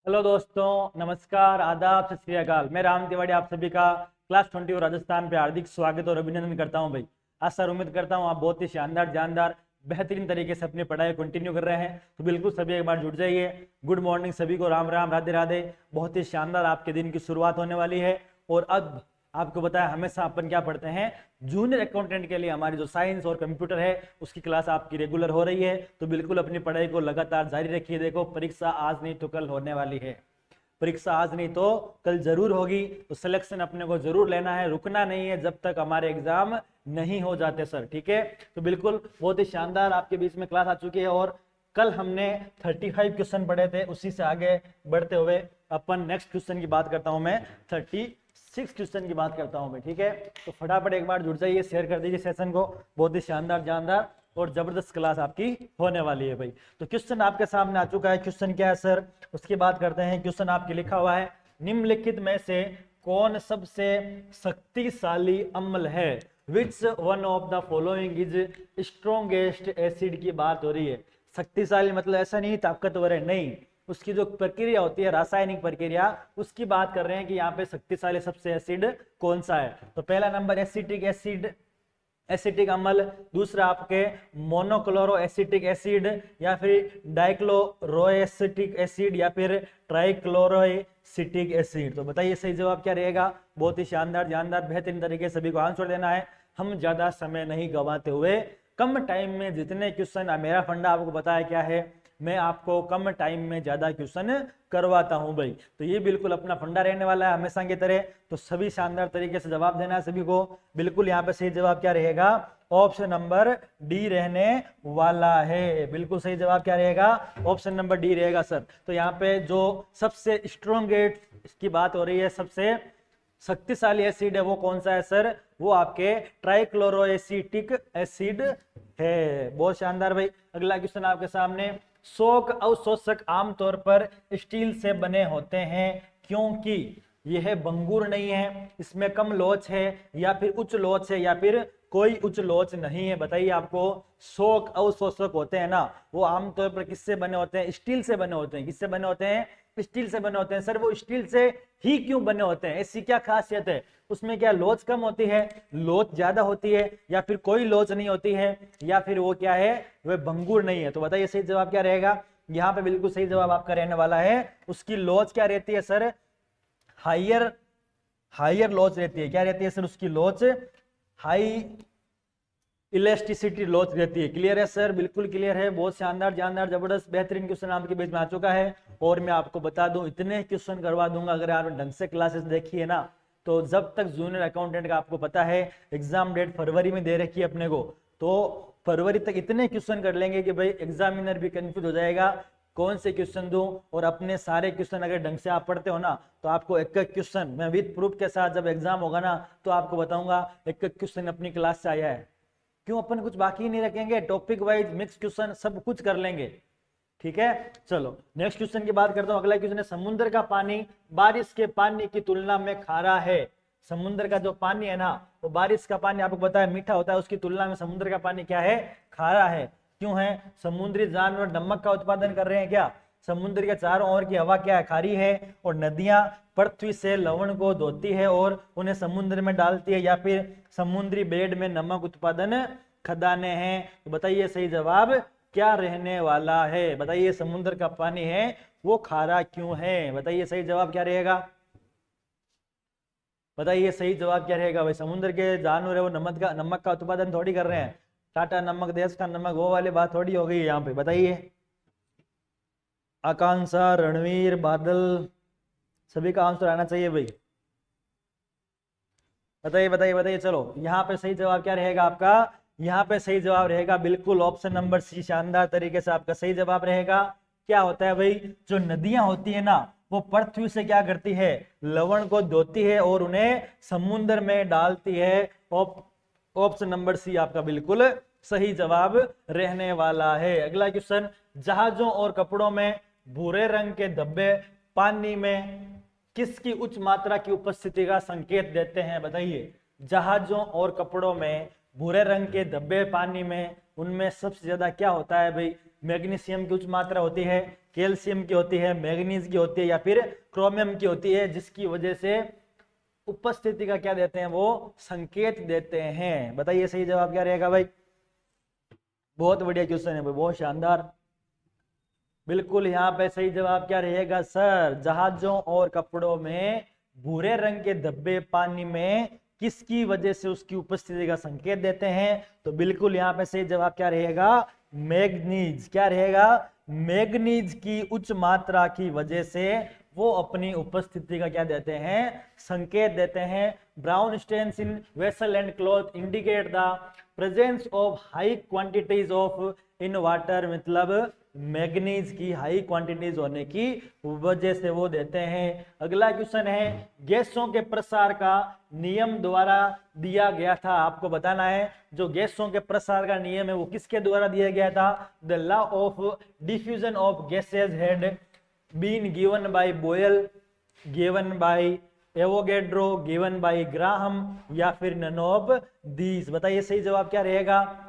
Hello दोस्तों, नमस्कार, आदाब, सत श्री अकाल। मैं राम तिवारी आप सभी का क्लास 20 और राजस्थान पे हार्दिक स्वागत और अभिनंदन करता हूं भाई। आज सर उम्मीद करता हूं आप बहुत ही शानदार जानदार बेहतरीन तरीके से अपनी पढ़ाई कंटिन्यू कर रहे हैं। तो बिल्कुल सभी एक बार जुड़ जाइए। गुड मॉर्निंग सभी को, राम राम, राधे राधे। बहुत ही शानदार आपके दिन की शुरुआत होने वाली है। और अब आपको बताया हमेशा अपन क्या पढ़ते हैं, जूनियर अकाउंटेंट के लिए हमारी जो साइंस और कंप्यूटर है उसकी क्लास आपकी रेगुलर हो रही है। तो बिल्कुल अपनी पढ़ाई को लगातार जारी रखिए। देखो, परीक्षा आज नहीं तो कल होने वाली है। परीक्षा आज नहीं तो कल जरूर होगी। तो सिलेक्शन अपने को जरूर लेना है, रुकना नहीं है जब तक हमारे एग्जाम नहीं हो जाते सर। ठीक है, तो बिल्कुल बहुत ही शानदार आपके बीच में क्लास आ चुकी है। और कल हमने 35 क्वेश्चन पढ़े थे, उसी से आगे बढ़ते हुए अपन नेक्स्ट क्वेश्चन की बात करता हूं। मैं 36 क्वेश्चन की बात करता हूं मैं। ठीक है, तो फटाफट एक बार जुड़ जाइए, शेयर कर दीजिए सेशन को। बहुत ही शानदार जानदार और जबरदस्त क्लास आपकी होने वाली है भाई। तो क्वेश्चन आपके सामने आ चुका है। क्वेश्चन क्या है सर, उसकी बात करते हैं। क्वेश्चन आपके लिखा हुआ है, निम्नलिखित में से कौन सबसे शक्तिशाली अम्ल है? Which one of the following is strongest acid की बात हो रही है। शक्तिशाली मतलब ऐसा नहीं ताकतवर है, नहीं, उसकी जो प्रक्रिया होती है, रासायनिक प्रक्रिया, उसकी बात कर रहे हैं कि यहाँ पे शक्तिशाली सबसे एसिड कौन सा है। तो पहला नंबर एसिटिक एसिड, एसिटिक अम्ल। दूसरा आपके मोनोक्लोरो एसिटिक एसिड, या फिर डाइक्लोरोएसिटिक एसिड, या फिर ट्राइक्लोरोएसिटिक एसिड। तो बताइए सही जवाब क्या रहेगा। बहुत ही शानदार जानदार बेहतरीन तरीके से सभी को आंसर देना है। हम ज्यादा समय नहीं गंवाते हुए कम टाइम में जितने क्वेश्चन, मेरा फंडा आपको बताया क्या है, मैं आपको कम टाइम में ज्यादा क्वेश्चन करवाता हूं भाई। तो ये बिल्कुल अपना फंडा रहने वाला है हमेशा की तरह। तो सभी शानदार तरीके से जवाब देना है सभी को। बिल्कुल यहाँ पे सही जवाब क्या रहेगा, ऑप्शन नंबर डी रहने वाला है। बिल्कुल सही जवाब क्या रहेगा, ऑप्शन नंबर डी रहेगा सर। तो यहाँ पे जो सबसे स्ट्रॉन्गेस्ट की बात हो रही है, सबसे शक्तिशाली एसिड है, वो कौन सा है सर? वो आपके ट्राइक्लोरोएसिटिक एसिड है। बहुत शानदार भाई। अगला क्वेश्चन आपके सामने, शोक अवशोषक आमतौर पर स्टील से बने होते हैं क्योंकि यह भंगुर नहीं है, इसमें कम लोच है, या फिर उच्च लोच है, या फिर कोई उच्च लोच नहीं है। बताइए, आपको शोक अवशोषक होते हैं ना, वो आमतौर पर किससे बने होते हैं? स्टील से बने होते हैं। किससे बने होते हैं? स्टील से बने होते हैं। सर वो स्टील से ही क्यों बने होते हैं? ऐसी क्या खासियत है? उसमें क्या लोच कम होती है, लोच ज्यादा होती है, या फिर कोई लोच नहीं होती है, या फिर वो क्या है, वह भंगुर नहीं है? तो बताइए सही जवाब क्या रहेगा। यहाँ पे बिल्कुल सही जवाब आपका रहने वाला है, उसकी लोच क्या रहती है सर? हायर लॉच रहती है। क्या रहती है सर उसकी लॉच? हाई इलेस्टिसिटी लॉच रहती है। क्लियर है सर? बिल्कुल क्लियर है। बहुत शानदार जानदार जबरदस्त बेहतरीन क्वेश्चन आपके बीच में आ चुका है। और मैं आपको बता दूं, इतने क्वेश्चन करवा दूंगा अगर आप ढंग से क्लासेस देखिए ना, तो जब तक जूनियर अकाउंटेंट का आपको पता है एग्जाम डेट फरवरी में दे रखी है अपने को, तो फरवरी तक इतने क्वेश्चन कर लेंगे कि भाई एग्जामिनर भी कंफ्यूज हो जाएगा कौन से क्वेश्चन दूं। और अपने सारे क्वेश्चन अगर ढंग से आप पढ़ते हो ना, तो आपको एक एक क्वेश्चन मैं विद प्रूफ के साथ जब एग्जाम होगा ना, तो आपको बताऊंगा एक एक क्वेश्चन अपनी क्लास से आया है। क्यों? अपन कुछ बाकी नहीं रखेंगे, टॉपिक वाइज मिक्स क्वेश्चन सब कुछ कर लेंगे। ठीक है, चलो नेक्स्ट क्वेश्चन की बात करता हूं। अगला क्वेश्चन है, समुद्र का पानी बारिश के पानी की तुलना में खारा है। समुद्र का जो पानी है ना, वो बारिश का पानी आपको पता है मीठा होता है, उसकी तुलना में समुद्र का पानी क्या है? खारा है। क्यों है? समुद्री जानवर नमक का उत्पादन कर रहे हैं क्या? समुद्र के चारों ओर की हवा क्या है? खारी है। और नदियां पृथ्वी से लवण को धोती है और उन्हें समुद्र में डालती है, या फिर समुद्री बेड में नमक उत्पादन खदाने हैं। तो बताइए सही जवाब क्या रहने वाला है। बताइए समुद्र का पानी है वो खारा क्यों है? बताइए सही जवाब क्या रहेगा। बताइए सही जवाब क्या रहेगा भाई। समुद्र के जानवर है वो नमक का उत्पादन थोड़ी कर रहे हैं। टाटा नमक, देश का नमक, वो वाली बात थोड़ी हो गई यहाँ पे। बताइए, आकांक्षा, रणवीर, बादल, सभी का आंसर आना चाहिए भाई। बताइए बताइए बताइए। चलो यहाँ पे सही जवाब क्या रहेगा आपका? यहाँ पे सही जवाब रहेगा बिल्कुल ऑप्शन नंबर सी। शानदार तरीके से आपका सही जवाब रहेगा। क्या होता है भाई, जो नदियां होती है ना, वो पृथ्वी से क्या करती है? लवण को धोती है और उन्हें समुद्र में डालती है। ऑप्शन नंबर सी आपका बिल्कुल सही जवाब रहने वाला है। अगला क्वेश्चन, जहाजों और कपड़ों में भूरे रंग के धब्बे पानी में किसकी उच्च मात्रा की उपस्थिति का संकेत देते हैं? बताइए, जहाजों और कपड़ों में भूरे रंग के धब्बे पानी में, उनमें सबसे ज्यादा क्या होता है भाई? मैग्नीशियम की उच्च मात्रा होती है, कैल्शियम की होती है, मैग्नीज की होती है या फिर क्रोमियम की होती है, जिसकी वजह से उपस्थिति का क्या देते हैं, वो संकेत देते हैं। बताइए सही जवाब क्या रहेगा भाई। बहुत बढ़िया क्वेश्चन है भाई, बहुत शानदार। बिल्कुल यहाँ पे सही जवाब क्या रहेगा सर, जहाजों और कपड़ों में भूरे रंग के धब्बे पानी में किसकी वजह से उसकी उपस्थिति का संकेत देते हैं। तो बिल्कुल यहाँ पे सही जवाब क्या रहेगा, मैग्नीज। क्या रहेगा, मैग्नीज की उच्च मात्रा की वजह से वो अपनी उपस्थिति का क्या देते हैं, संकेत देते हैं। Brown stains in vessel and cloth indicate the presence of high quantities of in water, मतलब मैग्नीज की हाई क्वांटिटीज होने की वजह से वो देते हैं। अगला क्वेश्चन है, गैसों के प्रसार का नियम द्वारा दिया गया था। आपको बताना है जो गैसों के प्रसार का नियम है वो किसके द्वारा दिया गया था। The law of diffusion of gases had been given by Boyle, given by Avogadro, given by Graham या फिर नन ऑफ दीज। बताइए सही जवाब क्या रहेगा,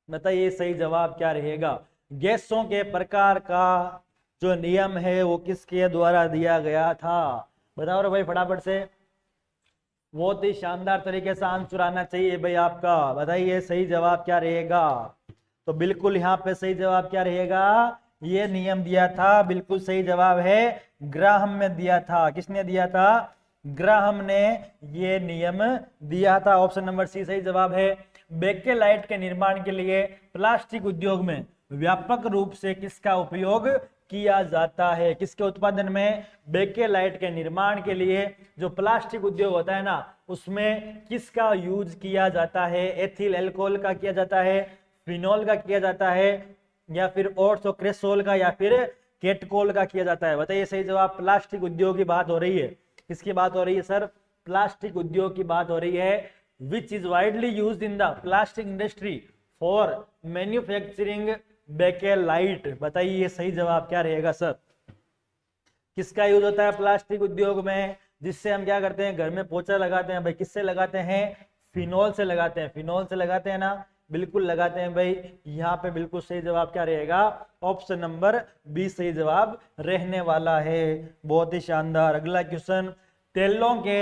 बताइए सही जवाब क्या रहेगा। गैसों के प्रकार का जो नियम है वो किसके द्वारा दिया गया था, बताओ भाई फटाफट से। बहुत ही शानदार तरीके से आंसर आना चाहिए भाई आपका। बताइए सही जवाब क्या रहेगा। तो बिल्कुल यहाँ पे सही जवाब क्या रहेगा, ये नियम दिया था। बिल्कुल सही जवाब है ग्राहम में दिया था। किसने दिया था, ग्राहम ने ये नियम दिया था। ऑप्शन नंबर सी सही जवाब है। बेकेलाइट के निर्माण के लिए प्लास्टिक उद्योग में व्यापक रूप से किसका उपयोग किया जाता है। किसके उत्पादन में, बेकेलाइट के निर्माण के लिए जो प्लास्टिक उद्योग होता है ना उसमें किसका यूज किया जाता है। एथिल एल्कोहल का किया जाता है, फिनॉल का किया जाता है या फिर ऑर्थोक्रेसोल का या फिर केटकोल का किया जाता है। बताइए सही जवाब। प्लास्टिक उद्योग की बात हो रही है, किसकी बात हो रही है सर, प्लास्टिक उद्योग की बात हो रही है। Which is widely used in the plastic industry for manufacturing bakelite. बताइए सही जवाब क्या रहेगा सर। किसका यूज होता है प्लास्टिक उद्योग में, जिससे हम क्या करते हैं घर में पोछा लगाते हैं भाई, किससे लगाते हैं, फिनॉल से लगाते हैं। फिनॉल से लगाते हैं ना, बिल्कुल लगाते हैं भाई। यहाँ पे बिल्कुल सही जवाब क्या रहेगा, ऑप्शन नंबर बी सही जवाब रहने वाला है। बहुत ही शानदार। अगला क्वेश्चन, तेलों के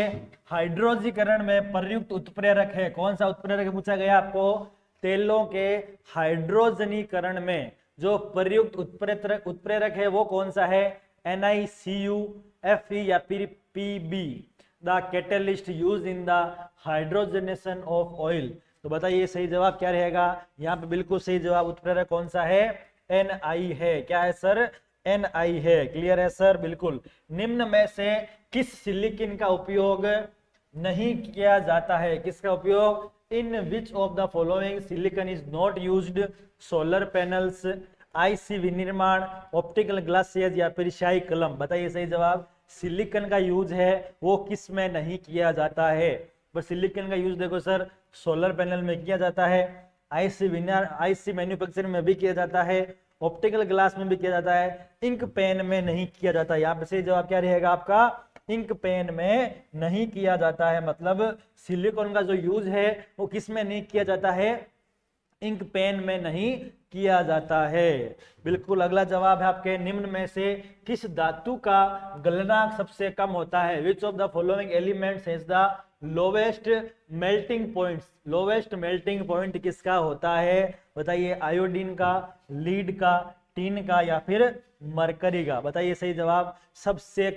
हाइड्रोजीकरण में प्रयुक्त उत्प्रेरक है। कौन सा उत्प्रेरक पूछा गया आपको। तेलों के हाइड्रोजनीकरण में जो प्रयुक्त उत्प्रेरक है वो कौन सा है, NiCu, Fe या फिर Pb। The catalyst use in the hydrogenation of oil. तो बताइए सही जवाब क्या रहेगा। यहाँ पे बिल्कुल सही जवाब उत्प्रेरक कौन सा है, Ni है। क्या है सर, Ni है। क्लियर है सर, बिल्कुल। निम्न में से किस सिलिकॉन का उपयोग नहीं किया जाता है। किसका उपयोग, in which of the following silicon is not used. Solar panels, IC विनिर्माण, ऑप्टिकल ग्लासेस या फिर शाही कलम। बताइए सही जवाब। सिलिकॉन का यूज है वो किस में नहीं किया जाता है। पर सिलिकॉन का यूज देखो सर, सोलर पैनल में किया जाता है, आईसी मैन्युफैक्चरिंग में भी किया जाता है, ऑप्टिकल ग्लास में भी किया जाता है, इंक पेन में नहीं किया जाता। यहाँ पे सही जवाब क्या रहेगा आपका, इंक पेन में नहीं किया जाता है। मतलब सिलिकॉन का जो यूज है वो किस में नहीं किया जाता है, इंक पेन में नहीं किया जाता है। बिल्कुल अगला जवाब है आपके, निम्न में से किस धातु का गलनांक सबसे कम होता है। Which of the following elements has the lowest melting points. Lowest melting point किसका होता है, बताइए। आयोडीन का, लीड का, टीन का या फिर मरकरी का। बताइए सही जवाब। सबसे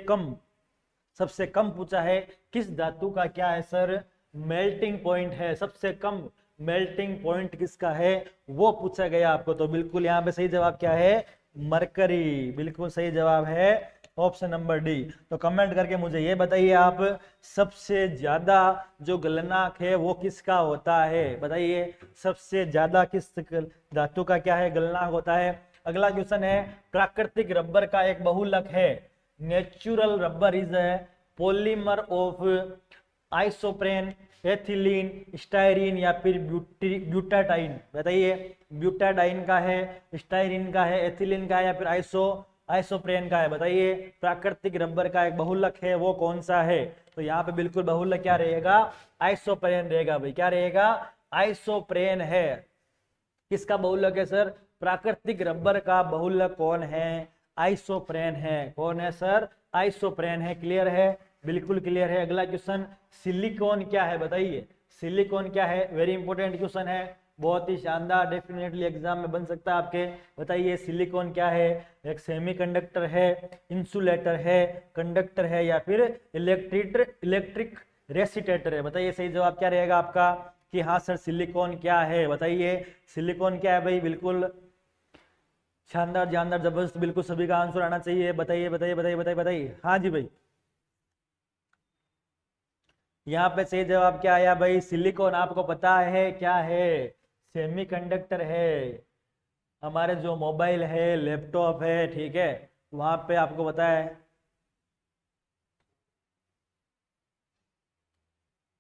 कम पूछा है किस धातु का क्या है सर, मेल्टिंग पॉइंट है। सबसे कम मेल्टिंग पॉइंट किसका है वो पूछा गया आपको। तो बिल्कुल यहाँ पे सही जवाब क्या है, मरकरी। बिल्कुल सही जवाब है ऑप्शन नंबर डी। तो कमेंट करके मुझे ये बताइए आप, सबसे ज्यादा जो गलनांक है वो किसका होता है। बताइए सबसे ज्यादा किस धातु का क्या है, गलनांक होता है। अगला क्वेश्चन है, प्राकृतिक रबर का एक बहुलक है। Natural rubber is a polymer of isoprene, ethylene, styrene या फिर ब्यूटाडाइन। बताइए ब्यूटाडाइन का है, स्टायरीन का है, एथिलीन का है या फिर आइसोप्रेन का है। बताइए प्राकृतिक रबर का एक बहुलक है वो कौन सा है। तो यहाँ पे बिल्कुल बहुलक क्या रहेगा, आइसोप्रेन रहेगा भाई। क्या रहेगा, आइसोप्रेन है। किसका बहुलक है सर, प्राकृतिक रबर का बहुलक कौन है? आइसोप्रेन है। कौन है सर? आइसोप्रेन है। क्लियर है? बिल्कुल क्लियर है। अगला क्वेश्चन, सिलिकॉन क्या है बताइए। सिलिकॉन क्या है? वेरी इंपॉर्टेंट क्वेश्चन है, बहुत ही शानदार, डेफिनेटली एग्जाम में बन सकता है आपके। बताइए सिलिकॉन क्या है? एक सेमीकंडक्टर है, इंसुलेटर है, कंडक्टर है, या फिर इलेक्ट्रिक रेसिस्टेटर है? बताइए सही जवाब क्या रहेगा आपका कि हाँ सर सिलिकॉन क्या है। बताइए सिलिकॉन क्या है भाई। बिल्कुल शानदार, जानदार, जबरदस्त, बिल्कुल सभी का आंसर आना चाहिए। बताइए बताइए बताइए बताइए बताइए। हाँ जी भाई, यहाँ पे सही जवाब क्या आया भाई? सिलिकॉन आपको पता है क्या है? सेमीकंडक्टर है। हमारे जो मोबाइल है, लैपटॉप है, ठीक है, वहां पे आपको पता है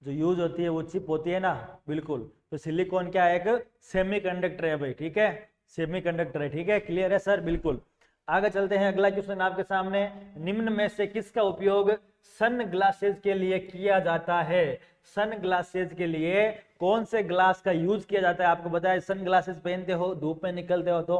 जो यूज होती है वो चिप होती है ना, बिल्कुल। तो सिलिकॉन क्या है? एक सेमीकंडक्टर है भाई, ठीक है, सेमीकंडक्टर है, ठीक है। क्लियर है सर? बिल्कुल। आगे चलते हैं, अगला क्वेश्चन आपके सामने, निम्न में से किसका उपयोग सन ग्लासेज के लिए किया जाता है? सन ग्लासेज के लिए कौन से ग्लास का यूज किया जाता है? आपको बताया सन ग्लासेज पहनते हो, धूप में निकलते हो तो,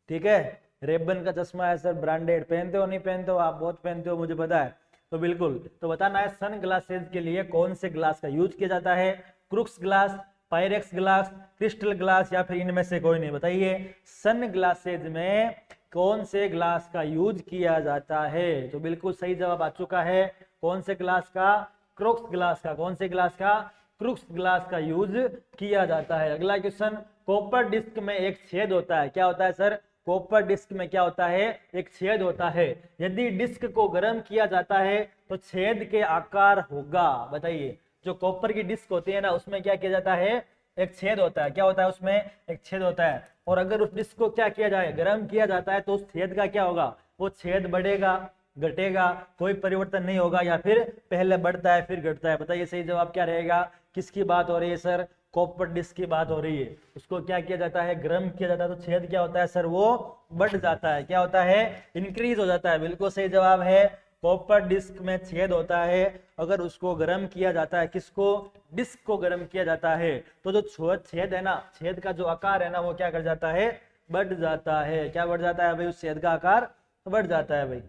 ठीक है। रेबन का चश्मा है सर, ब्रांडेड, पहनते हो नहीं पहनते हो? आप बहुत पहनते हो मुझे पता है। तो बिल्कुल, तो बताना है सन ग्लासेज के लिए कौन से ग्लास का यूज किया जाता है? Crooks glass, Pyrex glass, crystal glass, या फिर इनमें से कोई नहीं? बताइए सन ग्लासेज में कौन से ग्लास का यूज किया जाता है? तो बिल्कुल सही जवाब आ चुका है। कौन से ग्लास का? क्रूक्स ग्लास का। कौन से ग्लास का? क्रूक्स ग्लास का यूज किया जाता है। अगला क्वेश्चन, कॉपर डिस्क में एक छेद होता है, क्या होता है सर? कॉपर डिस्क में क्या होता है? एक छेद होता है। यदि डिस्क को गर्म किया जाता है तो छेद के आकार होगा। बताइए, जो कॉपर की डिस्क होती है ना, उसमें क्या किया जाता है? एक छेद होता है। क्या होता है उसमें? एक छेद होता है। और अगर उस डिस्क को क्या किया जाए? गर्म किया जाता है, तो उस छेद का क्या होगा? वो छेद बढ़ेगा, घटेगा, कोई परिवर्तन नहीं होगा, या फिर पहले बढ़ता है फिर घटता है? बताइए सही जवाब क्या रहेगा? किसकी बात हो रही है सर? कॉपर डिस्क की बात हो रही है। उसको क्या किया जाता है? गर्म किया जाता है, तो छेद क्या होता है सर? वो बढ़ जाता है। क्या होता है? इंक्रीज हो जाता है। बिल्कुल सही जवाब है, कॉपर डिस्क में छेद होता है। अगर उसको गर्म किया जाता है, किसको? डिस्क को गर्म किया जाता है, तो जो छेद है ना, छेद का जो आकार है ना, वो क्या कर जाता है? बढ़ जाता है। क्या बढ़ जाता है भाई? उस छेद का आकार बढ़ जाता है भाई।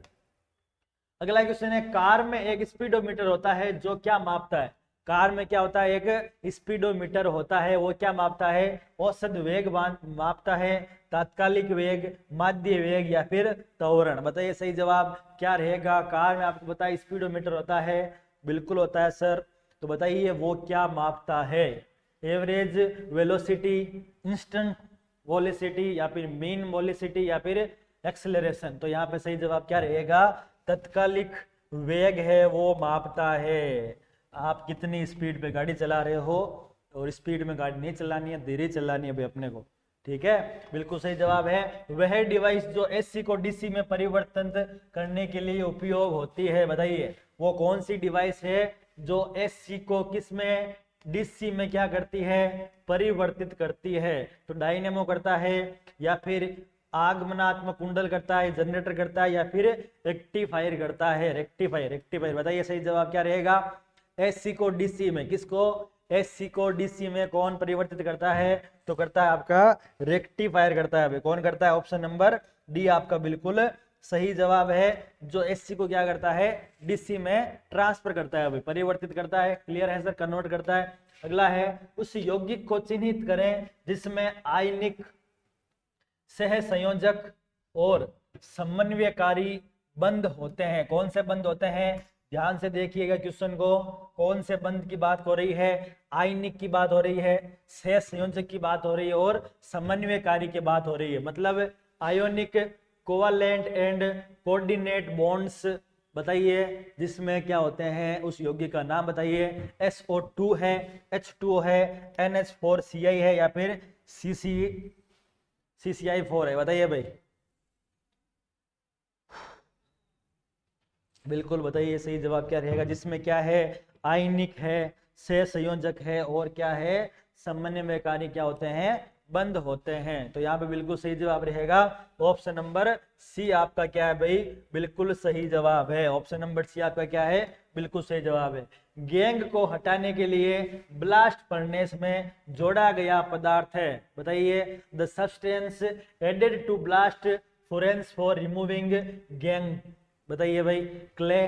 अगला क्वेश्चन है, कार में एक स्पीडोमीटर होता है जो क्या मापता है? कार में क्या होता है? एक स्पीडोमीटर होता है, वो क्या मापता है? औसत वेग मापता है, तात्कालिक वेग, माध्य वेग, या फिर त्वरण? बताइए सही जवाब क्या रहेगा? कार में आपको पता है स्पीडोमीटर होता है, बिल्कुल होता है सर। तो बताइए वो क्या मापता है? एवरेज वेलोसिटी, इंस्टेंट वेलोसिटी, या फिर मीन वेलोसिटी, या फिर एक्सेलरेशन? तो यहाँ पे सही जवाब क्या रहेगा? तत्कालिक वेग है वो मापता है। आप कितनी स्पीड पे गाड़ी चला रहे हो, और स्पीड में गाड़ी नहीं चलानी है, धीरे चलानी है भाई अपने को, ठीक है। बिल्कुल सही जवाब है। वह डिवाइस जो एसी को डीसी में परिवर्तन करने के लिए उपयोग होती है, बताइए वो कौन सी डिवाइस है जो एसी को किस में? डीसी में क्या करती है? परिवर्तित करती है। तो डायनेमो करता है, या फिर आगमनात्मक कुंडल करता है, जनरेटर करता है, या फिर रेक्टिफायर करता है? Rectifier, rectifier. बताइए सही जवाब क्या रहेगा? एसी को डीसी में, किसको? एसी को डीसी में कौन परिवर्तित करता है? तो करता है आपका रेक्टिफायर करता है। कौन करता है? ऑप्शन नंबर डी आपका बिल्कुल सही जवाब है। जो एसी को क्या करता है? डीसी में ट्रांसफर करता है, परिवर्तित करता है। क्लियर है सर? कन्वर्ट करता है। अगला है, उस यौगिक को चिन्हित करें जिसमें आयनिक, सह संयोजक और समन्वयकारी बंध होते हैं। कौन से बंध होते हैं? ध्यान से देखिएगा क्वेश्चन को। कौन से बंध की बात हो रही है? आयनिक की बात हो रही है, सह संयोजक की बात हो रही है, और समन्वयकारी की बात हो रही है। मतलब ionic, covalent and coordinate bonds. बताइए जिसमें क्या होते हैं? उस यौगिक का नाम बताइए। SO2 है, H2O है, NH4Cl है, या फिर CCI4 है? बताइए भाई, बिल्कुल बताइए सही जवाब क्या रहेगा? जिसमें क्या है? आयनिक है, सह संयोजक है, और क्या है? समन्वयकारी क्या होते हैं? बंद होते हैं। तो यहाँ पे बिल्कुल सही जवाब रहेगा ऑप्शन नंबर सी आपका क्या है भाई, बिल्कुल सही जवाब है। ऑप्शन नंबर सी आपका क्या है, बिल्कुल सही जवाब है। गैंग को हटाने के लिए ब्लास्ट फर्नेस में जोड़ा गया पदार्थ है, बताइए। The substance added to blast furnace for removing gangue, बताइए भाई। क्ले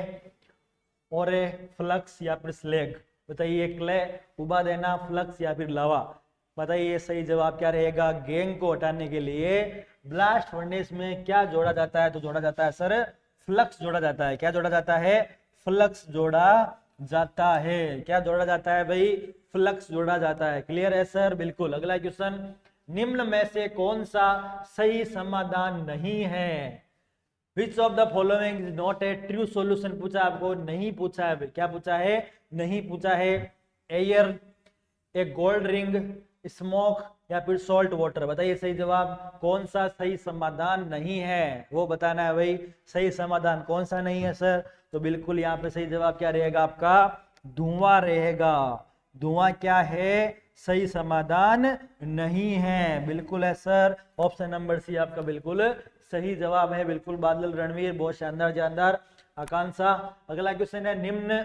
और फ्लक्स या फिर स्लैग, बताइए। क्ले उबा देना, फ्लक्स या फिर लावा, बताइए सही जवाब क्या रहेगा। गैंग को हटाने के लिए ब्लास्ट फर्नेस में क्या जोड़ा जाता है, तो जोड़ा जाता है सर फ्लक्स जोड़ा जाता है। क्या जोड़ा जाता है, फ्लक्स जोड़ा जाता है। क्या जोड़ा जाता है भाई, फ्लक्स जोड़ा जाता है। क्लियर है सर, बिल्कुल। अगला क्वेश्चन, निम्न में से कौन सा सही समाधान नहीं है। Which of the following is not a true solution पूछा आपको, नहीं पूछा है। क्या पूछा है, नहीं पूछा है। एयर, ए गोल्ड रिंग, स्मोक या फिर सॉल्ट वाटर, बताइए सही जवाब। कौन सा सही समाधान नहीं है वो बताना है भाई। सही समाधान कौन सा नहीं है सर, तो बिल्कुल यहाँ पे सही जवाब क्या रहेगा आपका, धुआं रहेगा। धुआं क्या है, सही समाधान नहीं है, बिल्कुल है सर। ऑप्शन नंबर सी आपका बिल्कुल सही जवाब है। बिल्कुल बादल रणवीर, बहुत शानदार जानदार। आकांक्षा, अगला क्वेश्चन है, निम्न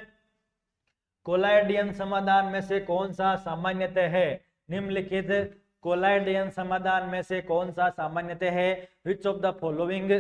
कोलाइडियन समाधान में से कौन सा सामान्यतः है। निम्नलिखित कोलाइडियन समाधान में से कौन सा सामान्यतः है। Which of the following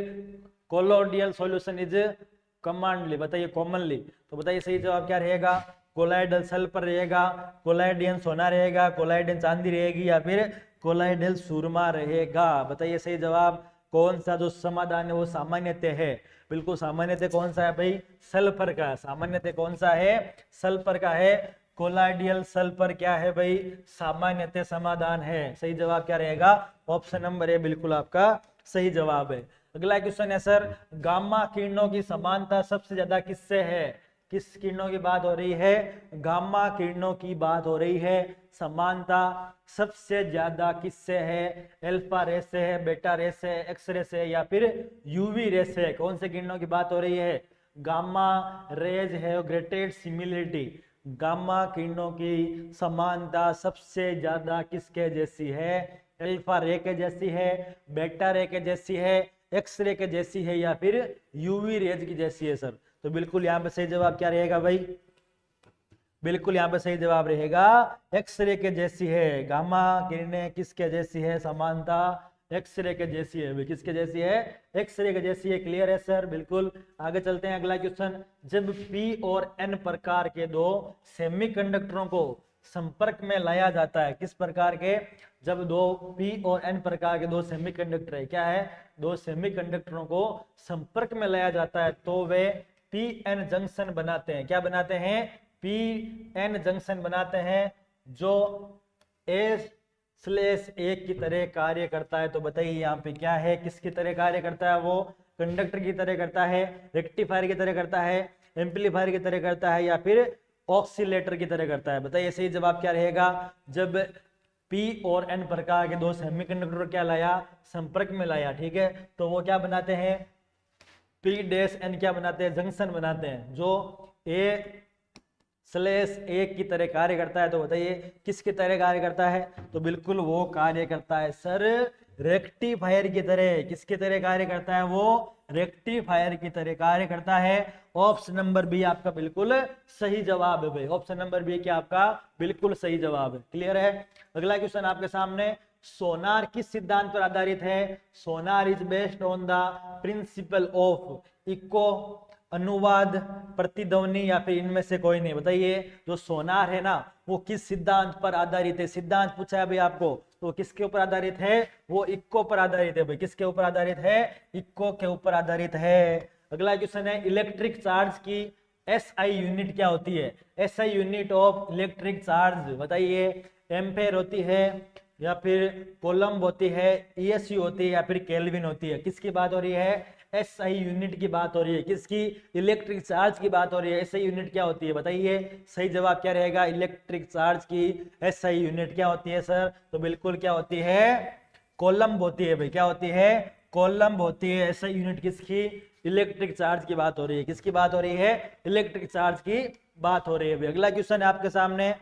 colloidal solution is commonly, बताइए कॉमनली। तो बताइए सही जवाब क्या रहेगा, कोलाइडल सल्फर रहेगा, कोलाइडियन सोना रहेगा, कोलाइडियन चांदी रहेगी या फिर कोलाइडल सुरमा रहेगा। बताइए सही जवाब कौन सा जो समाधान है वो सामान्यतः है। बिल्कुल सामान्यतः कौन सा है भाई, सल्फर का। सामान्यतः कौन सा है, सल्फर का है। कोलाइडियल सल्फर क्या है भाई, सामान्यतः समाधान है। सही जवाब क्या रहेगा, ऑप्शन नंबर ए बिल्कुल आपका सही जवाब है। अगला क्वेश्चन है सर, गामा किरणों की समानता सबसे ज्यादा किससे है। किस किरणों की बात हो रही है, गामा किरणों की बात हो रही है। समानता सबसे ज्यादा किससे है, अल्फा रे से है, बेटा रे से, एक्स रे से या फिर यूवी रे से। कौन से किरणों की बात हो रही है, गामा रेज है ग्रेटेड सिमिलरिटी। गामा किरणों की समानता सबसे ज्यादा किसके जैसी है, अल्फा रे के जैसी है, बेटा रे के जैसी है, एक्स रे के जैसी है या फिर यूवी रेज की जैसी है सर। तो बिल्कुल यहाँ पे सही जवाब क्या रहेगा भाई, बिल्कुल यहाँ पे सही जवाब रहेगा एक्सरे के जैसी है। गामा किरणें किसके जैसी है, समानता एक्सरे के जैसी है। किसके जैसी है, एक्सरे के जैसी है। क्लियर है सर, बिल्कुल। आगे चलते हैं, अगला क्वेश्चन, जब पी और एन प्रकार के दो सेमीकंडक्टरों को संपर्क में लाया जाता है, किस प्रकार के, जब दो पी और एन प्रकार के दो सेमीकंडक्टर है, क्या है, दो सेमीकंडक्टरों को संपर्क में लाया जाता है तो वे पी एन जंक्शन बनाते हैं। क्या बनाते हैं, पी एन जंक्शन बनाते हैं जो A/A की तरह कार्य करता है। तो बताइए यहाँ पे क्या है, किसकी तरह कार्य करता है, वो कंडक्टर की तरह करता है, रेक्टिफायर की तरह करता है, एम्पलीफायर की तरह करता है या फिर ऑक्सीलेटर की तरह करता है। बताइए सही जवाब क्या रहेगा। जब पी और एन प्रकार के दो सेमीकंडक्टर क्या लाया, संपर्क में लाया, ठीक है, तो वो क्या बनाते हैं, P-N क्या बनाते हैं, जंक्शन बनाते हैं जो A/A की तरह कार्य करता है। तो बताइए किसकी तरह कार्य करता है, तो बिल्कुल वो कार्य करता है सर रेक्टिफायर की तरह। किसकी तरह कार्य करता है, वो रेक्टिफायर की तरह कार्य करता है। ऑप्शन नंबर बी आपका बिल्कुल सही जवाब है भाई। ऑप्शन नंबर बी क्या आपका बिल्कुल सही जवाब है। क्लियर है। अगला क्वेश्चन आपके सामने, सोनार किस सिद्धांत पर आधारित है। Sonar is based on the principle of echo, अनुवाद, प्रतिध्वनि या फिर इनमें से कोई नहीं। बताइए जो सोनार है ना वो किस सिद्धांत पर आधारित है। सिद्धांत पूछा है भाई आपको, तो किसके ऊपर आधारित है, वो इको पर आधारित है भाई। किसके ऊपर आधारित है, इको के ऊपर आधारित है। अगला क्वेश्चन है, इलेक्ट्रिक चार्ज की एसआई यूनिट क्या होती है। SI unit of electric charge, बताइए एम्पेयर होती है या फिर कोलम्ब होती है, ईएसयू होती है या फिर केल्विन होती है। किसकी बात हो रही है, एसआई यूनिट की बात हो रही है। किसकी, इलेक्ट्रिक चार्ज की बात हो रही है। एसआई यूनिट क्या होती है, बताइए सही जवाब क्या रहेगा। इलेक्ट्रिक चार्ज की एसआई यूनिट क्या होती है सर, तो बिल्कुल क्या होती है, कोलम्ब होती है भाई। क्या होती है, कोलम्ब होती है। एसआई यूनिट किसकी, इलेक्ट्रिक चार्ज की बात हो रही है। किसकी बात हो रही है, इलेक्ट्रिक चार्ज की बात हो रही है भाई। अगला क्वेश्चन है आपके सामने,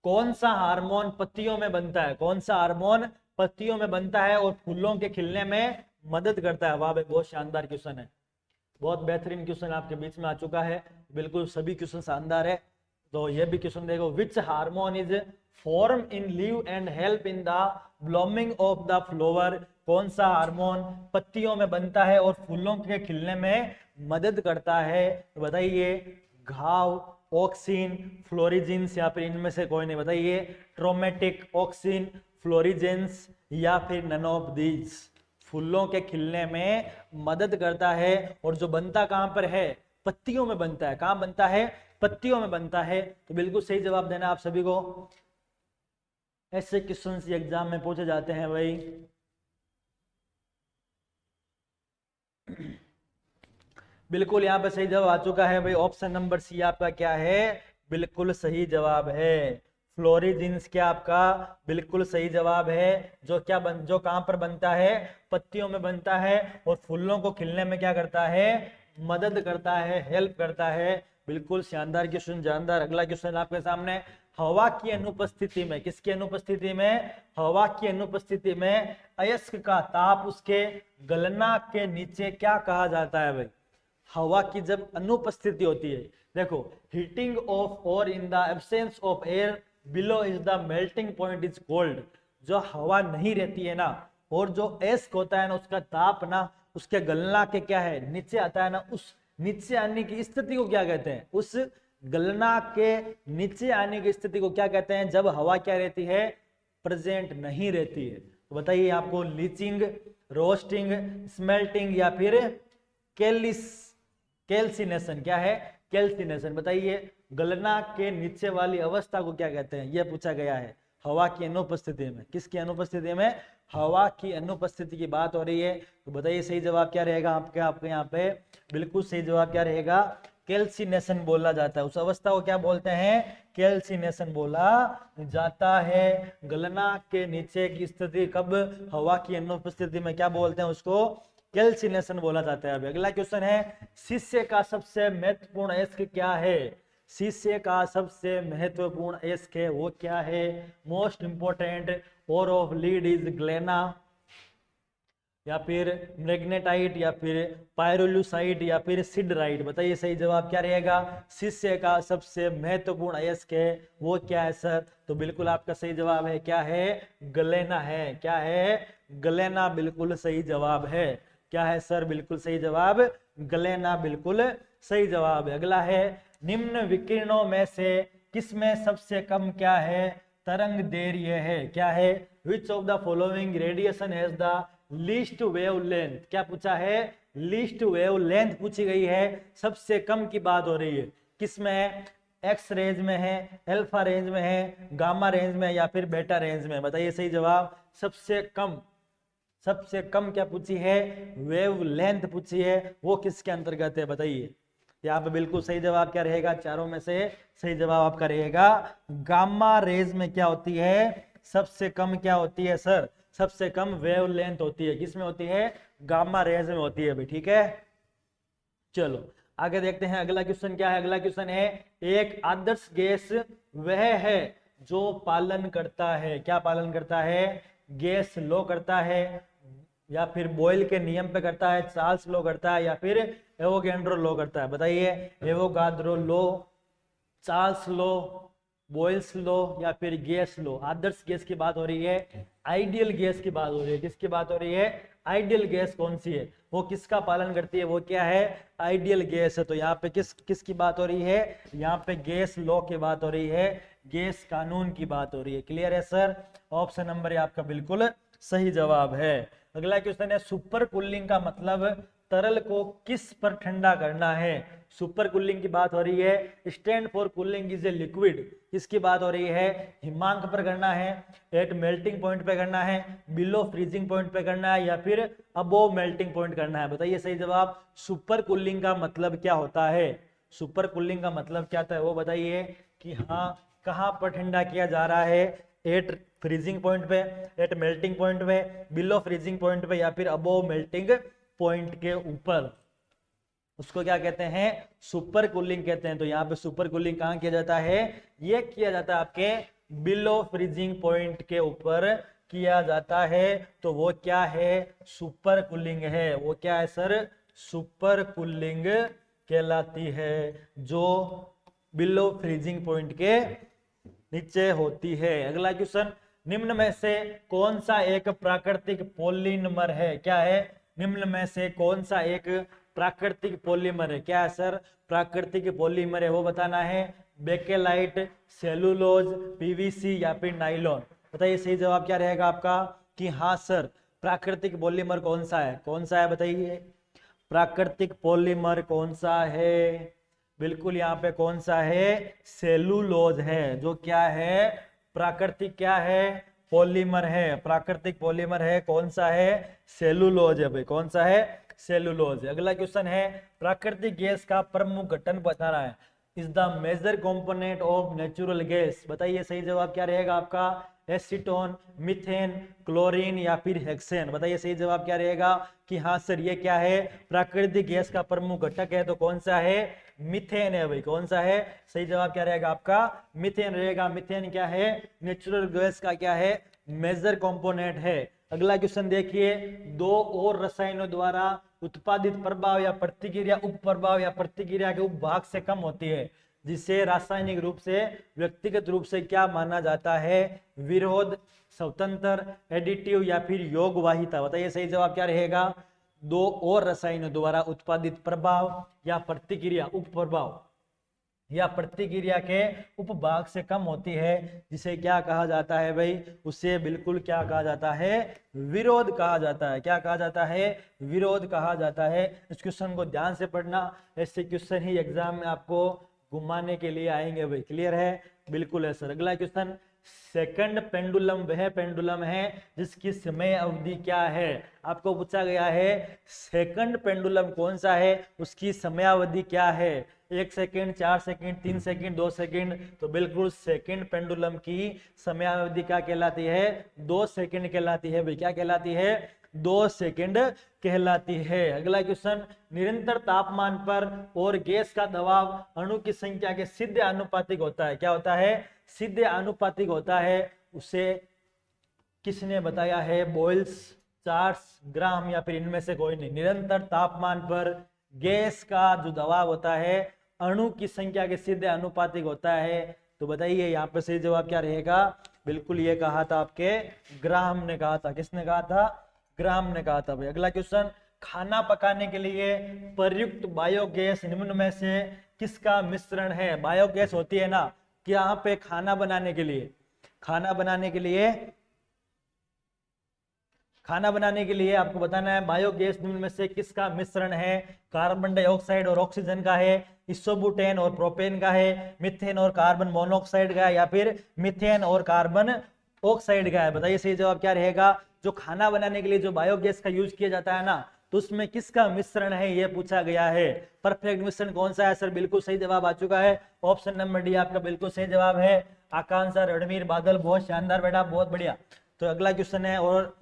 कौन सा हार्मोन पत्तियों में बनता है, कौन सा हार्मोन पत्तियों में बनता है और फूलों के खिलने में मदद करता है। वाह भाई, बहुत शानदार क्वेश्चन है, बहुत बेहतरीन क्वेश्चन आपके बीच में आ चुका है। बिल्कुल सभी क्वेश्चन शानदार है। तो ये भी क्वेश्चन देखो, which hormone is form in leave and help in the blooming of the flower. कौन सा हार्मोन पत्तियों में बनता है और फूलों के खिलने में मदद करता है, तो बताइए। घाव, ऑक्सिन, फ्लोरिजेंस या फिर इनमें से कोई नहीं, बताइए। ट्रोमेटिक, ऑक्सिन, फ्लोरिजेंस या फिर नन ऑफ दीज। फूलों के खिलने में मदद करता है और जो बनता कहां पर है, पत्तियों में बनता है। कहां बनता है, पत्तियों में बनता है। तो बिल्कुल सही जवाब देना आप सभी को। ऐसे क्वेश्चन एग्जाम में पूछे जाते हैं भाई। बिल्कुल यहाँ पे सही जवाब आ चुका है भाई। ऑप्शन नंबर सी आपका क्या है, बिल्कुल सही जवाब है। फ्लोरिजेंस क्या आपका बिल्कुल सही जवाब है। जो जो कहां पर बनता है, पत्तियों में बनता है और फूलों को खिलने में क्या करता है, मदद करता है, हेल्प करता है। बिल्कुल शानदार क्वेश्चन, जानदार। अगला क्वेश्चन आपके सामने, हवा की अनुपस्थिति में, किसकी अनुपस्थिति में, हवा की अनुपस्थिति में अयस्क का ताप उसके गलना के नीचे क्या कहा जाता है भाई। हवा की जब अनुपस्थिति होती है, देखो, हीटिंग ऑफ और in the absence of air below is the melting point is cold. जो हवा नहीं रहती है ना, और जो एस्क होता है ना, उसका ताप ना उसके गलना के क्या है, नीचे आता है ना, उस नीचे आने की स्थिति को क्या कहते हैं, उस गलना के नीचे आने की स्थिति को क्या कहते हैं, जब हवा क्या रहती है, प्रेजेंट नहीं रहती है। तो बताइए आपको, लीचिंग, रोस्टिंग, स्मेल्टिंग या फिर कैल्सिनेशन। क्या है, कैल्सिनेशन। बताइए गलना के नीचे वाली अवस्था को क्या कहते हैं, यह पूछा गया है हवा की अनुपस्थिति में। किसकी अनुपस्थिति में, हवा की अनुपस्थिति की बात हो रही है। तो बताइए सही जवाब क्या रहेगा आपके यहाँ पे, बिल्कुल सही जवाब क्या रहेगा, कैल्सिनेशन बोला जाता है। उस अवस्था को क्या बोलते हैं, कैल्सिनेशन बोला जाता है। गलना के नीचे की स्थिति कब, हवा की अनुपस्थिति में क्या बोलते हैं, उसको कैल्सिनेशन बोला जाता है। अब अगला क्वेश्चन है, शिष्य का सबसे महत्वपूर्ण अयस्क क्या है। शिष्य का सबसे महत्वपूर्ण अयस्क है वो क्या है, most important ore of lead is galena या फिर मैग्नेटाइट या फिर पायरोलुसाइट या फिर सिडराइट। बताइए सही जवाब क्या रहेगा। शिष्य का सबसे महत्वपूर्ण अयस्क है वो क्या है सर, तो बिल्कुल आपका सही जवाब है क्या है, गलेना है। क्या है, गलेना बिल्कुल सही जवाब है। क्या है सर, बिल्कुल सही जवाब गलेना बिल्कुल सही जवाब है। अगला है, निम्न विकिरणों में से किसमें सबसे कम क्या है, तरंग दैर्घ्य है। क्या है, which of the following radiation has the least wavelength. क्या पूछा है, लीस्ट वेवलेंथ पूछी गई है। सबसे कम की बात हो रही है, किसमें है, एक्स रेंज में है, अल्फा रेंज में है, गामा रेंज में या फिर बेटा रेंज में। बताइए सही जवाब। सबसे कम, सबसे कम क्या पूछी है, वेवलेंथ पूछी है, वो किसके अंतर्गत है बताइए। यहाँ पे बिल्कुल सही जवाब क्या रहेगा, चारों में से सही जवाब आपका रहेगा गामा रेज में क्या होती है, सबसे कम क्या होती है सर, सबसे कम वेवलेंथ होती है। किसमें होती है, गामा रेज में होती है भाई। ठीक है, चलो आगे देखते हैं। अगला क्वेश्चन क्या है, अगला क्वेश्चन है, एक आदर्श गैस वह है जो पालन करता है। क्या पालन करता है, गैस लो करता है या फिर बॉयल के नियम पे करता है, चार्ल्स लो करता है या फिर एवोगैड्रो लो करता है। बताइए, एवोगाड्रो लो, चार्ल्स लो, बॉयल्स लो या फिर गैस लो। आदर्श गैस की बात हो रही है, आइडियल गैस की बात हो रही है। किसकी बात हो रही है, आइडियल गैस कौन सी है, वो किसका पालन करती है, वो क्या है, आइडियल गैस है। तो यहाँ पे किसकी बात हो रही है, यहाँ पे गैस लॉ की बात हो रही है, गैस कानून की बात हो रही है। क्लियर है सर, ऑप्शन नंबर आपका बिल्कुल सही जवाब है। अगला क्वेश्चन है, सुपर कूलिंग का मतलब तरल को किस पर ठंडा करना है। सुपर कूलिंग की बात हो रही है, stand for cooling is a liquid. किसकी बात हो रही है, हिमांक पर करना है, एट मेल्टिंग पॉइंट पे करना है, बिलो फ्रीजिंग पॉइंट पे करना है या फिर अबोव मेल्टिंग पॉइंट करना है। बताइए सही जवाब। सुपर कूलिंग का मतलब क्या होता है, सुपर कूलिंग का मतलब क्या होता है वो बताइए कि हाँ कहाँ पर ठंडा किया जा रहा है, एट फ्रीजिंग पॉइंट पे, एट मेल्टिंग पॉइंट पे, बिलो फ्रीजिंग पॉइंट पे या फिर अबोव मेल्टिंग पॉइंट के ऊपर। उसको क्या कहते हैं, सुपर कूलिंग कहते हैं। तो यहाँ पे सुपर कूलिंग कहाँ किया जाता है, ये किया जाता है आपके बिलो फ्रीजिंग पॉइंट के ऊपर किया जाता है तो वो क्या है, सुपर कूलिंग है। वो क्या है सर, सुपर कूलिंग कहलाती है, जो बिलो फ्रीजिंग पॉइंट के नीचे होती है। अगला क्वेश्चन, निम्न में से कौन सा एक प्राकृतिक पॉलीमर है, क्या है, निम्न में से कौन सा एक प्राकृतिक पॉलीमर है, क्या है सर, प्राकृतिक पॉलीमर है, वो बताना है। बेकेलाइट, सेलुलोज, पीवीसी या फिर नाइलॉन। बताइए सही जवाब क्या रहेगा आपका, कि हाँ सर प्राकृतिक पॉलीमर कौन सा है, कौन सा है बताइए, प्राकृतिक पॉलीमर कौन सा है, बिल्कुल यहाँ पे कौन सा है, सेलुलोज है, जो क्या है, प्राकृतिक क्या है, पॉलीमर है, प्राकृतिक पॉलीमर है, कौन सा है, सेलुलोज है भाई, कौन सा है, सेलुलोज। अगला क्वेश्चन है, प्राकृतिक गैस का प्रमुख घटक बताना है, is the major component of natural gas. बताइए सही जवाब क्या रहेगा आपका, एसीटोन, मीथेन, क्लोरीन या फिर हेक्सेन। बताइए सही जवाब क्या रहेगा, कि हाँ सर ये क्या है, प्राकृतिक गैस का प्रमुख घटक है, तो कौन सा है, मीथेन है भाई, कौन सा है, सही जवाब क्या रहेगा आपका, मीथेन रहेगा। मीथेन क्या है, नेचुरल गैस का क्या है, मेजर कंपोनेंट है। अगला क्वेश्चन देखिए, दो और रसायनों द्वारा उत्पादित प्रभाव या प्रतिक्रिया उप प्रभाव या प्रतिक्रिया के उपभाग से कम होती है, जिसे रासायनिक रूप से व्यक्तिगत रूप से क्या माना जाता है, विरोध, स्वतंत्र, एडिटिव या फिर योगवाहिता। बताइए सही जवाब क्या रहेगा, दो और रसायनों द्वारा उत्पादित प्रभाव या प्रतिक्रिया उप प्रभाव या प्रतिक्रिया के उपभाग से कम होती है, जिसे क्या कहा जाता है भाई, उसे बिल्कुल क्या कहा जाता है, विरोध कहा जाता है। क्या कहा जाता है, विरोध कहा जाता है। इस क्वेश्चन को ध्यान से पढ़ना, ऐसे क्वेश्चन ही एग्जाम में आपको घुमाने के लिए आएंगे भाई, क्लियर है, बिल्कुल है सर। अगला क्वेश्चन, सेकंड पेंडुलम वह पेंडुलम है जिसकी समय अवधि क्या है, आपको पूछा गया है सेकंड पेंडुलम कौन सा है, उसकी समयावधि क्या है, 1 सेकेंड, 4 सेकेंड, 3 सेकेंड, 2 सेकेंड, तो बिल्कुल सेकंड पेंडुलम की समयावधि क्या कहलाती है, 2 सेकेंड कहलाती है भाई, क्या कहलाती है, 2 सेकेंड कहलाती है। अगला क्वेश्चन, निरंतर तापमान पर और गैस का दबाव अणु की संख्या के सीधे आनुपातिक होता है, क्या होता है, सीधे आनुपातिक होता है, उसे किसने बताया है, बॉयल्स, चार्ल्स, ग्राम या फिर इनमें से कोई नहीं। निरंतर तापमान पर गैस का जो दबाव होता है अणु की संख्या के सीधे आनुपातिक होता है, तो बताइए यहाँ पे सही जवाब क्या रहेगा, बिल्कुल ये कहा था आपके ग्राम ने कहा था, किसने कहा था, ग्राम ने कहा था भाई। अगला क्वेश्चन, खाना पकाने के लिए प्रयुक्त बायोगैस निम्न में से किसका मिश्रण है। बायोगैस होती है ना, कि यहाँ पे खाना बनाने के लिए, खाना बनाने के लिए आपको बताना है बायोगैस निम्न में से किसका मिश्रण है, कार्बन डाइऑक्साइड और ऑक्सीजन का है, इसोबुटेन और प्रोपेन का है, मीथेन और कार्बन मोनोऑक्साइड का है, या फिर मीथेन और कार्बन ऑक्साइड का है। बताइए सही जवाब क्या रहेगा, जो खाना बनाने के लिए जो बायोगैस का यूज किया जाता है ना, तो उसमें किसका मिश्रण है ये पूछा गया है। परफेक्ट मिश्रण कौन सा है सर, बिल्कुल सही जवाब आ चुका है, ऑप्शन नंबर डी आपका बिल्कुल सही जवाब है। आकांक्षा, रणवीर, बादल, बहुत शानदार बेटा, बहुत बढ़िया। तो अगला क्वेश्चन है, और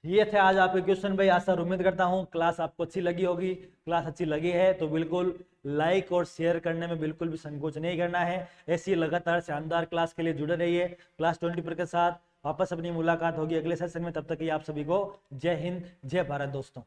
ये थे आज आपके क्वेश्चन भाई। आशा उम्मीद करता हूँ क्लास आपको अच्छी लगी होगी। क्लास अच्छी लगी है तो बिल्कुल लाइक और शेयर करने में बिल्कुल भी संकोच नहीं करना है। ऐसी लगातार शानदार क्लास के लिए जुड़े रहिए। क्लास 24 के साथ वापस अपनी मुलाकात होगी अगले सेशन में। तब तक के लिए आप सभी को जय हिंद, जय भारत दोस्तों।